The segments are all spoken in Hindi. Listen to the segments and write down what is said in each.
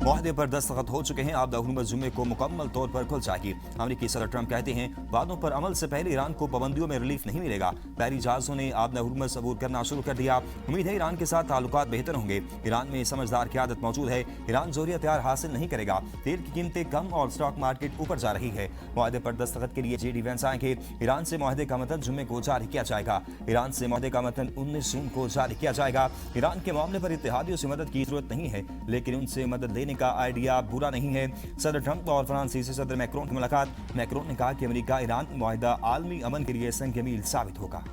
मुआहदे पर दस्तखत हो चुके हैं। आबदा हुकूमत जुम्मे को मुकम्मल तौर पर खुल जाएगी। अमरीकी सदर ट्रंप कहते हैं वादों पर अमल से पहले ईरान को पाबंदियों में रिलीफ नहीं मिलेगा। बहरी जहाजों ने आबदा हुकूमत सबूर करना शुरू कर दिया। उम्मीद है ईरान के साथ ताल्लुकात बेहतर होंगे। ईरान में समझदार क़यादत मौजूद है। ईरान जोहरी हथियार हासिल नहीं करेगा। तेल की कीमतें कम और स्टॉक मार्केट ऊपर जा रही है। मुआहदे पर दस्तखत के लिए JD Vance आएंगे। ईरान से मुआहदे का मतन जुम्मे को जारी किया जाएगा। ईरान से मुआहदे का मतन 19 जून को जारी किया जाएगा। ईरान के मामले पर इत्तेहादियों से मदद की जरूरत नहीं है, लेकिन उनसे मदद लेने का आइडिया बुरा नहीं है। सदर ट्रंप और फ्रांसीसी सदर मैक्रोन की मुलाकात। मैक्रोन ने कहा कि अमेरिका ईरान मुआहदा आलमी अमन के लिए संग मील साबित होगा।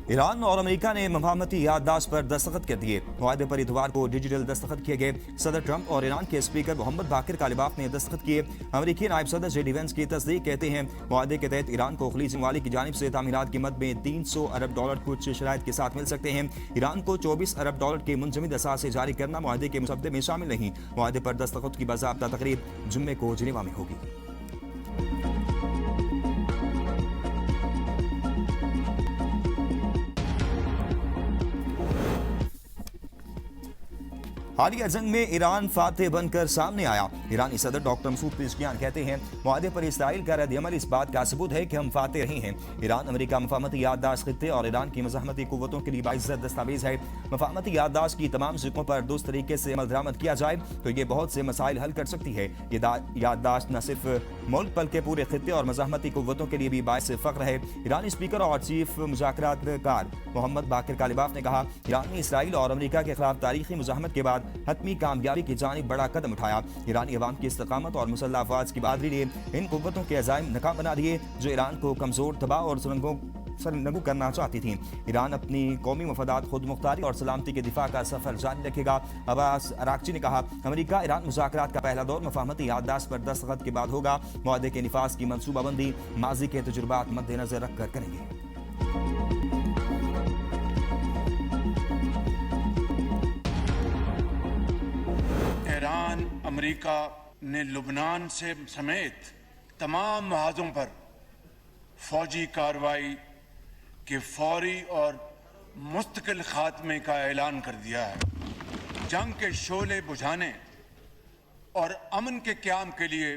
ईरान और अमेरिका ने मफाहमती याददाश्त पर दस्तखत कर दिए। मुआहदे पर इतवार को डिजिटल दस्तखत किए गए। सदर ट्रंप और ईरान के स्पीकर मोहम्मद बाकिर कालिबाफ ने दस्तखत किए। अमेरिकी नायब सदर JD Vance की तस्दीक कहते हैं मुआहदे के तहत ईरान को खलीज ममालिक की जानिब से तामीरात की मद में 300 अरब डॉलर कुछ शराइत के साथ मिल सकते हैं। ईरान को 24 अरब डॉलर के मुंजमद असासे जारी करना मुआहदे के मुसद्दे में शामिल नहीं। मुआहदे पर दस्तखत की बाज़ाब्ता तकरीब जुम्मे को जिनेवा में होगी। हालिया जंग में ईरान फातेह बनकर सामने आया। ईरानी सदर डॉक्टर मसूद पेज़ेश्कियान कहते हैं मुआहदे पर इसराइल का रद्द-ए-अमल इस बात का सबूत है कि हम फातेह रहे हैं। ईरान अमेरिका मफाहमती याददाश्त खित्ते और ईरान की मज़ाहमती कुव्वतों के लिए बाइज़्ज़त दस्तावेज है। मफाहमती याददाश्त की तमाम सिक्कों पर दुरुस्त तरीके से अमल दरामद किया जाए तो ये बहुत से मसाइल हल कर सकती है। ये याददाश्त न सिर्फ मुल्क बल्कि पूरे खित्ते और मज़ाहमती कुव्वतों के लिए भी बाइस फ़ख्र है। ईरानी स्पीकर और चीफ मुज़ाकरातकार मोहम्मद बाकिर कालिबाफ ने कहा ईरान ने इसराइल और अमेरिका के खिलाफ तारीखी मुज़ाहमत के बाद हतमी कामयाबी की जानिब बड़ा कदम उठाया। ईरानी अवाम की इस्तकामत और मुसल्लह अफवाज की बहादुरी ने इन कुव्वतों के अज़ाइम नाकाम बना दिए जो ईरान को कमज़ोर, तबाह और सरनगू करना चाहती थी। ईरान अपनी कौमी मफादात, खुद मुख्तारी और सलामती के दिफा का सफर जारी रखेगा। अब्बास अराक्ची ने कहा अमेरिका ईरान मुज़ाकरात का पहला दौर मफाहमती याददाश्त पर दस्तखत के बाद होगा। मुआहदे के निफाज की मनसूबाबंदी माजी के तजुर्बात मद्देनजर रखकर करेंगे। ईरान अमेरिका ने लुबनान से समेत तमाम महाजों पर फौजी कार्रवाई के फौरी और मुस्तकिल खात्मे का ऐलान कर दिया है। जंग के शोले बुझाने और अमन के क़याम के लिए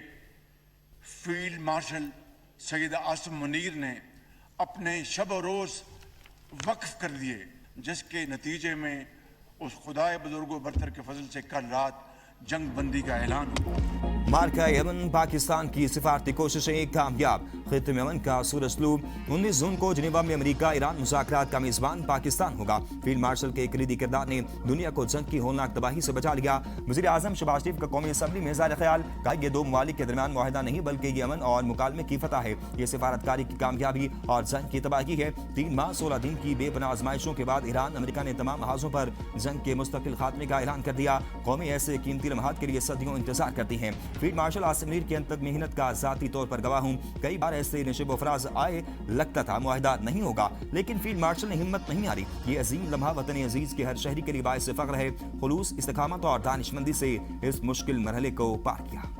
फील्ड मार्शल सैयद आसिम मुनीर ने अपने शब और रोज़ वक्फ कर दिए, जिसके नतीजे में उस खुदाए बुजुर्गो बरतर के फजल से कल रात जंग बंदी का ऐलान हुआ। मार्का यमन पाकिस्तान की सिफारती कोशिशें कामयाब। खित्ते में अमन का सूरजलूब। 19 जून को जिनेवा में अमेरिका ईरान मुज़ाकरात का मेज़बान पाकिस्तान होगा। फील्ड मार्शल के कलीदी किरदार ने दुनिया को जंग की होलनाक तबाही से बचा लिया। वज़ीर आज़म शहबाज शरीफ का कौमी असम्बली में इज़हार ख्याल कहा ये दो ममालिक के दरमियान मुआहदा नहीं बल्कि ये अमन और मुकालमे की फतह है। ये सिफारतकारी की कामयाबी और जंग की तबाही है। 3 माह 16 दिन की बेपनाह आजमाइशों के बाद ईरान अमेरिका ने तमाम महाजों पर जंग के मुस्तकिल खात्मे का ऐलान कर दिया। कौमें ऐसे कीमती लम्हात के लिए सदियों इंतजार करती हैं। फील्ड मार्शल आसिम मुनीर की अंतक मेहनत का ज़ाती तौर पर गवाह हूँ। कई बार ऐसे नशेब अफराज आए, लगता था मुआहदा नहीं होगा, लेकिन फील्ड मार्शल ने हिम्मत नहीं हारी। ये अजीम लम्हा वतन अजीज के हर शहरी के लिए बाइस फ़ख्र है। खुलूस, इस्तिकामत और दानिशमंदी से इस मुश्किल मरहले को पार किया।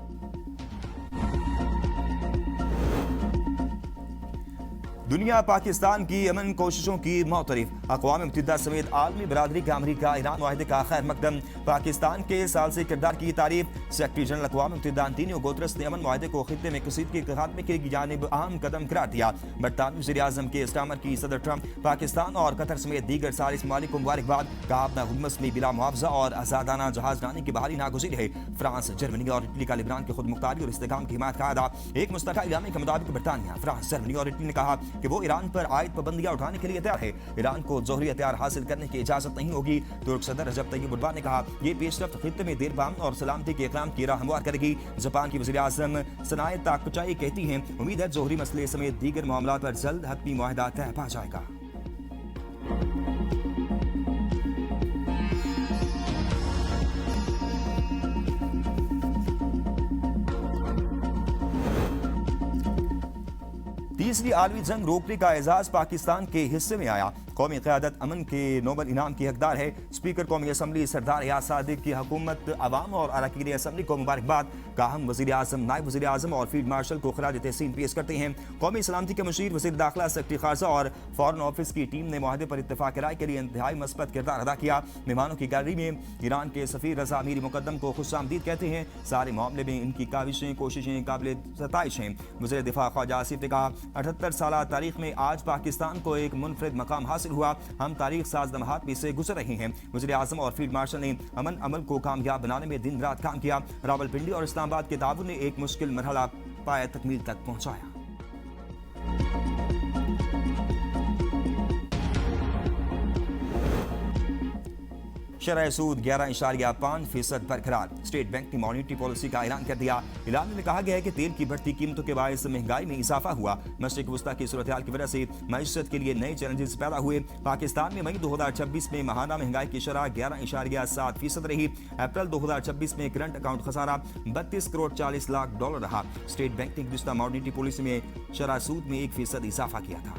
दुनिया पाकिस्तान की अमन कोशिशों की मौतरिफ। अक़वाम मुत्तहिदा समेत आलमी बरादरी का अमरीका ईरान मुआहदे का खैर मकदम। पाकिस्तान के साल से किरदार की तारीफ। सेक्रेटरी जनरल अक़वाम मुत्तहिदा अंतोनियो गुतेरेस ने अमन मुआहदे को खित्ते में कसीदगी के खात्मे की जानिब अहम कदम करार दिया। बरतानवी वज़ीर आज़म के इस्तामर की सदर ट्रंप पाकिस्तान और कतर समेत दीगर सालिस ममालिक को मुबारकबाद। कहा अपना हुकूमत में बिला मुआवजा और आज़ादाना जहाज रानी की बहाली नागुज़ीर है। फ्रांस, जर्मनी और इटली का लिबनान के खुद मुख्तारी और इस्तेहकाम की हिमायत का अदा। एक मुस्तक़िल इलामे के मुताबिक बरतानिया, फ्रांस, जर्मनी और इटली ने कहा कि वो ईरान पर आयद पाबंदियां उठाने के लिए तैयार है। ईरान को जोहरी हथियार हासिल करने की इजाजत नहीं होगी। तुर्क सदर रजब तय्यब एर्दोगान ने कहा यह पेशरफ्त खित्ते में देर पाम और सलामती के इक़ाम की राह हमवार करेगी। जापान की वज़ीर आज़म सनाए ताकुचाई कहती हैं उम्मीद है जोहरी मसले समेत दीगर मामलात पर जल्द हतमी मुआहदा तय पा जाएगा। तीसरी आलमी जंग रोकने का एजाज पाकिस्तान के हिस्से में आया। कौमी क़यादत अमन के नोबल इनाम की हकदार है। स्पीकर कौमी असम्बली सरदार याद सादिक की हुकूमत अवाम और अरकान असम्बली को मुबारकबाद। काहम वज़ीर आज़म, नायब वज़ीर आज़म और फील्ड मार्शल को खराज तहसीन पेश करते हैं। कौमी सलामती के मुशीर, वज़ीर दाखिला, सेक्रेटरी खारजा और फॉरेन ऑफिस की टीम ने मुआहदे पर इत्तफाक राय के लिए इंतहाई मस्बत किरदार अदा किया। मेहमानों की गैलरी में ईरान के सफ़ीर रज़ा मीर मुकद्दम को खुशामदीद कहते हैं। सारे मामले में इनकी काविशें, कोशिशें काबिल सताइश हैं। वज़ीर दिफा ख्वाजा आसिफ ने कहा, 78 साल तारीख में आज पाकिस्तान को एक मुनफरिद मकाम हासिल हुआ। हम तारीख साज लम्हात में से गुजर रहे हैं। वज़ीर आज़म और फील्ड मार्शल ने अमन अमल को कामयाब बनाने में दिन रात काम किया। रावलपिंडी और इस्लामाबाद के ताउन ने एक मुश्किल मरहला पाए तकमील तक पहुंचाया। शरह सूद 11.5% बरकरार। स्टेट बैंक ने मॉनिटरी पॉलिसी का ऐलान कर दिया। ऐलान में कहा गया है कि तेल की बढ़ती कीमतों के बायस महंगाई में इजाफा हुआ। मशरिक वस्ता की सूरत हाल की वजह से मईशत के लिए नए चैलेंजेस पैदा हुए। पाकिस्तान में मई 2026 में माहाना महंगाई की शरह 11.7% रही। अप्रैल 2026 में करंट अकाउंट खसारा 32 करोड़ 40 लाख डॉलर रहा। स्टेट बैंक ने गुज़िश्ता मॉनिटरी पॉलिसी में शरह सूद में 1% इजाफा किया था।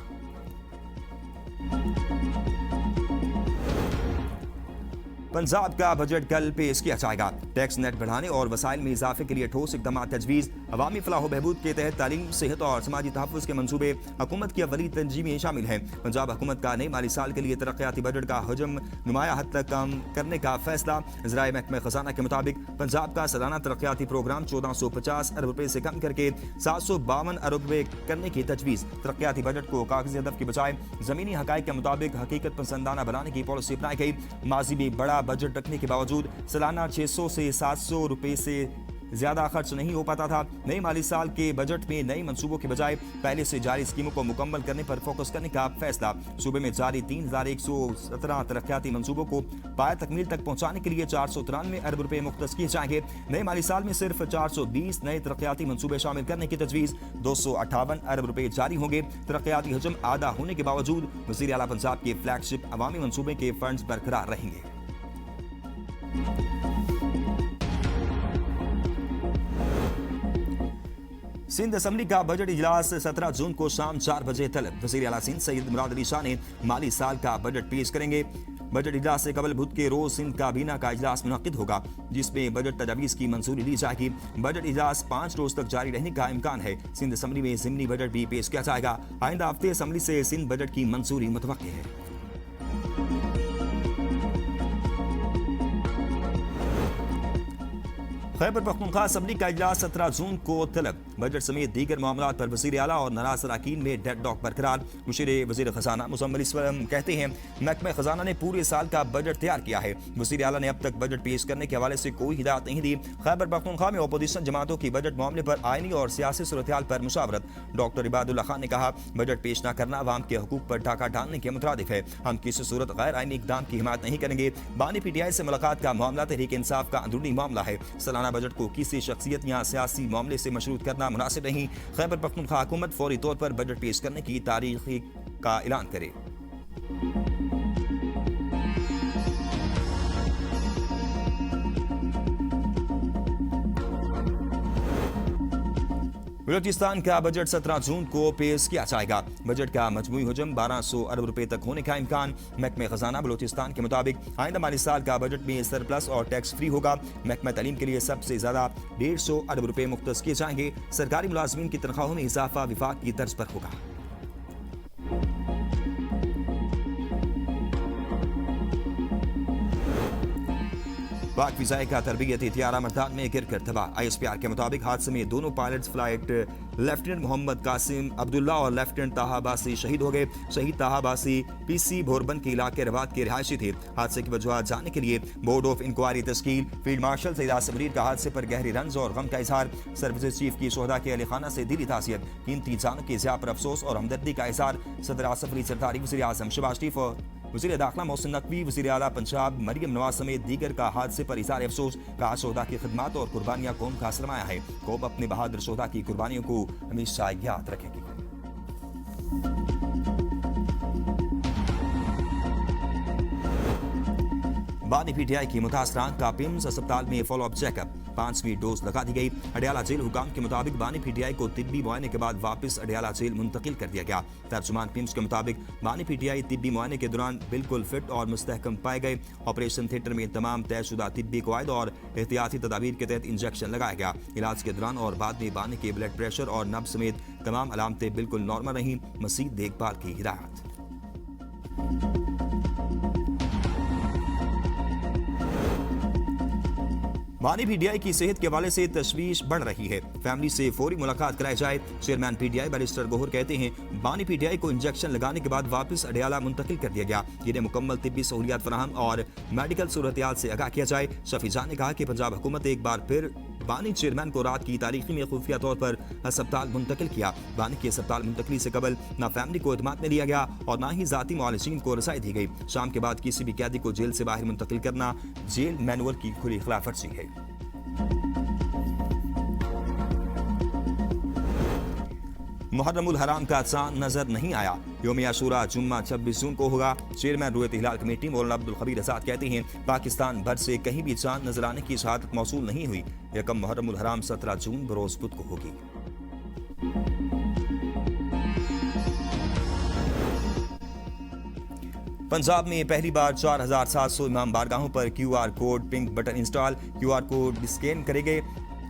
पंजाब का बजट कल पेश किया जाएगा। टैक्स नेट बढ़ाने और वसाइल में इजाफे के लिए ठोस इक़दाम तजवीज़। अवामी फलाह बहबूद के तहत तालीम, सेहत और समाजी तहफ़्फ़ुज़ के मंसूबे हुकूमत की अवली तंजीमें शामिल हैं। पंजाब हुकूमत का नए माली साल के लिए तरक्याती बजट का हजम नुमाया हद तक कम करने का फैसला। ज़राए महकमे ख़जाना के मुताबिक पंजाब का सालाना तरक्याती प्रोग्राम 1450 अरब रुपये से कम करके 752 अरब रुपये करने की तजवीज़। तरक्याती बजट को कागज़ी हदफ के बजाय ज़मीनी हक़ाइक़ के मुताबिक हकीकत पसंदाना बनाने की पॉलिसी अपनाई गई। माजी में बड़ा बजट रखने के बावजूद सालाना 600 से 700 रुपये से ज्यादा खर्च नहीं हो पाता था। नए माली साल के बजट में नए मंसूबों के बजाय पहले से जारी स्कीमों को मुकम्मल करने पर फोकस करने का फैसला। सूबे में जारी 3117 तरक्याती मंसूबों को पाया तकमील तक पहुंचाने के लिए 493 अरब रुपए मुख्तस किए जाएंगे। नए माली साल में सिर्फ 420 नए तरक्याती मंसूबे शामिल करने की तजवीज़। 258 अरब रुपए जारी होंगे। तरक्याती हजम आधा होने के बावजूद वज़ीर आला पंजाब के फ्लैगशिप अवामी मंसूबे के फंड्स बरकरार रहेंगे। सिंध असम्बली का बजट इजलास 17 जून को शाम 4 बजे तलब। वज़ीर आला सिंध सैयद मुराद अली शाह ने माली साल का बजट पेश करेंगे। बजट इजलास से कबल बुध के रोज सिंध काबीना का इजलास मुनक्किद होगा, जिसमें बजट तजावीज़ की मंजूरी ली जाएगी। बजट इजलास 5 रोज तक जारी रहने का इम्कान है। सिंध असम्बली में ज़िमनी बजट भी पेश किया जाएगा। आइंदा हफ्ते असम्बली से सिंध बजट की मंजूरी मुतवक्किल है। खैबर पख्तूनख्वा असम्बली का इजलास 17 जून को तलब। बजट समेत दीगर मामलात पर वज़ीर आला और नाराज अरकान में डेडलॉक बरकरार। मुशीर वज़ीर ख़जाना मुज़म्मिल इसलम कहते हैं, महकमा ख़जाना ने पूरे साल का बजट तैयार किया है। वज़ीर आला ने अब तक बजट पेश करने के हवाले से कोई हिदायत नहीं दी। खैबर पख्तूनख्वा में अपोजिशन जमातों की बजट मामले पर आइनी और सियासी सूरत हाल पर मुशावरत। डॉक्टर इबादुल्ला खान ने कहा, बजट पेश न करना अवाम के हकूक़ पर डाका डालने के मुतरादिफ है। हम किसी सूरत गैर आइनी इक़दाम की हिमायत नहीं करेंगे। बानी PTI से मुलाकात का मामला तहरीक इंसाफ का अंदरूनी मामला है। सालाना बजट को किसी शख्सियत या सियासी मामले से मशरूत करना मुनासिब नहीं। खैबर पख्तूनख्वा हुकूमत फौरी तौर पर बजट पेश करने की तारीख का ऐलान करे। बलूचिस्तान का बजट 17 जून को पेश किया जाएगा। बजट का मजमूई हजम 1200 अरब रुपए तक होने का इम्कान। महकमा खजाना बलूचिस्तान के मुताबिक आइंदा माली साल का बजट में सरप्लस और टैक्स फ्री होगा। महकमा तालीम के लिए सबसे ज्यादा 150 अरब रुपए मुख्तस किए जाएंगे। सरकारी मुलाजमीन की तनख्वाहों में इजाफा विफाक की तर्ज पर होगा। पाक फिजाई का तरबियती त्यारा मर्दान में गिर कर तबाह। ISPR के मुताबिक हादसे में दोनों pilots flight lieutenant Mohammad Qasim Abdullah और लेफ्टिनेंट ताहा बासी शहीद हो गए। शहीद ताहा बासी PC भोरबन के इलाके रवात के रिहायशी थे। हादसे की वजूहत जानने के लिए बोर्ड ऑफ इंक्वायरी तश्कील। फील्ड मार्शल सईद आसिफ मुनीर का हादसे पर गहरी रंज और गम का इजहार। सर्विसेज चीफ की शोहदा के अहल खाना से दिली तासियत। कीमती जानों के ज़िया पर अफसोस और हमदर्दी का इजहार। सदर आसिफ अली सरदारी, वज़ीर आज़म शहबाज शरीफ और वज़ीर दाखिला मोहसिन नकवी, वज़ीर आला पंजाब मरियम नवाज समेत दीगर का हादसे पर इज़हार अफसोस। कहा, शोहदा की खिदमत और कुर्बानियाँ कौम का सरमाया है। कौम अपने बहादुर शोहदा की कुर्बानियों को हमेशा याद रखेगी। बानी पीटीआई की मुतासरान का पिम्स अस्पताल में फॉलोअप चेकअप, 5वीं डोज लगा दी गई। अडयाला जेल हुकाम के मुताबिक बानी पीटीआई को तिब्बी मुआयने के बाद वापस अडयाला जेल मुंतकिल कर दिया गया। तर्जुमान पिम्स के मुताबिक बानी पीटीआई तिब्बी मुआयने के दौरान बिल्कुल फिट और मुस्तहकम पाए गए। ऑपरेशन थिएटर में तमाम तयशुदा तिब्बी कवायद और एहतियाती तदाबीर के तहत इंजेक्शन लगाया गया। इलाज के दौरान और बाद में बानी के ब्लड प्रेशर और नब्ज समेत तमाम अलामतें बिल्कुल नॉर्मल रहीं। मज़ीद देखभाल की हिदायत। बानी पीटीआई की सेहत के हवाले से तशवीश बढ़ रही है। फैमिली से फौरी मुलाकात कराई जाए। चेयरमैन पीटीआई बैरिस्टर गोहर कहते हैं, बानी पीटीआई को इंजेक्शन लगाने के बाद वापस अडयाला मुंतकिल कर दिया गया। जिन्हें मुकम्मल तिब्बी सहूलियात फराहम और मेडिकल सूरत-ए-हाल से आगाह किया जाए। शफी जान ने कहा कि पंजाब हुकूमत एक बार फिर बानी चेयरमैन को रात की तारीखी में खुफिया तौर पर अस्पताल मुंतकिल किया। बानी के अस्पताल मुंतकली से कबल न फैमिली को एतमाद में लिया गया और न ही जाती मुआलिजीन को रसाई दी गई। शाम के बाद किसी भी कैदी को जेल से बाहर मुंतकिल करना जेल मैनुअल की खुली खिलाफवर्जी है। मुहर्रमुल हराम का चांद नजर नहीं आया। यौम आशूरा जुम्मा 26 जून को होगा। चेयरमैन रुयत हिलाल कमेटी मौलाना अब्दुल खबीर आजाद कहते हैं, पाकिस्तान भर से कहीं भी चांद नजर आने की शहादत मौसूल नहीं हुई। यकम मुहर्रमुल हराम 17 जून बरोज बुध को होगी। पंजाब में पहली बार 4700 इमाम बारगाहों पर QR code pink button install. QR code scan करेंगे,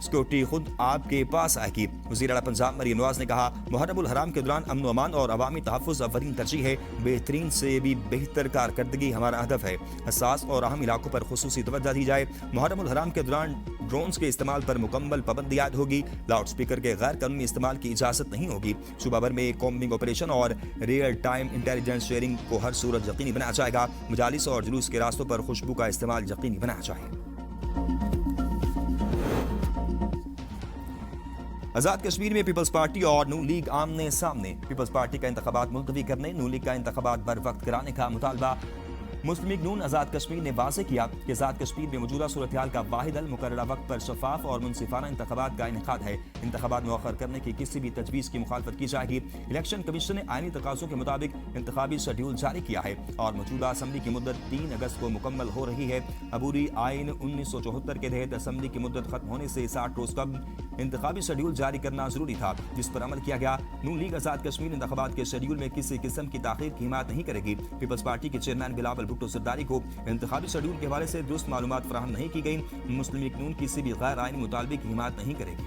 सिक्योरिटी खुद आपके पास आएगी। वज़ीर आला पंजाब मरियम नवाज ने कहा, मुहर्रमुल हराम के दौरान अमन अमान और अवामी तहफ़्फ़ुज़ अव्वलीन तरजीह है। बेहतरीन से भी बेहतर कारकर्दगी हमारा हदफ है। हसास और अहम इलाकों पर खुसूसी तवज्जो दी जाए। मुहर्रमुल हराम के दौरान ड्रोन्स के इस्तेमाल पर मुकम्मल पाबंदी आयद होगी। लाउड स्पीकर के गैर कानूनी इस्तेमाल की इजाज़त नहीं होगी। सूबा भर में कॉम्बिंग ऑपरेशन और रियल टाइम इंटेलिजेंस शेयरिंग को हर सूरत यकीनी बनाया जाएगा। मजालिस और जुलूस के रास्तों पर खुशबू का इस्तेमाल यकीनी बनाया जाए। आजाद कश्मीर में पीपल्स पार्टी और नून लीग आमने सामने। पीपल्स पार्टी का इंतखाबात मुलतवी करने, नून लीग का इंतखाबात बर वक्त कराने का मुतालबा। मुस्लिम लीग नून आजाद कश्मीर ने वाज़ेह किया कि आजाद कश्मीर में मौजूदा सूरत हाल का वाहिद हल मुकर्ररा वक्त पर शफाफ और मुनसिफाना इंतखाबात का इनेकाद है। इंतखाबात मुअख्खर करने की किसी भी तजवीज़ की मुखालफत की जाएगी। इलेक्शन कमीशन ने आईनी तकाज़ों के मुताबिक इंतखाबी शेड्यूल जारी किया है और मौजूदा असम्बली की मुद्दत 3 अगस्त को मुकम्मल हो रही है। अबूरी आइन 1974 के तहत असम्बली की मुद्दत खत्म होने से 60 रोज कबल इंतखाबी शेड्यूल जारी करना जरूरी था, जिस पर अमल किया गया। नून लीग आजाद कश्मीर इंतखाबात के शेड्यूल में किसी किस्म की ताख़ीर की हिमायत नहीं करेगी। पीपल्स पार्टी के चेयरमैन बिलावल भुट्टो सरदारी को इंतखाबी शेड्यूल के हवाले से दुरुस्त मालूमात फराहम नहीं की गई। मुस्लिम लीग नून किसी भी गैर आईनी मुतालबे की हिमायत नहीं करेगी।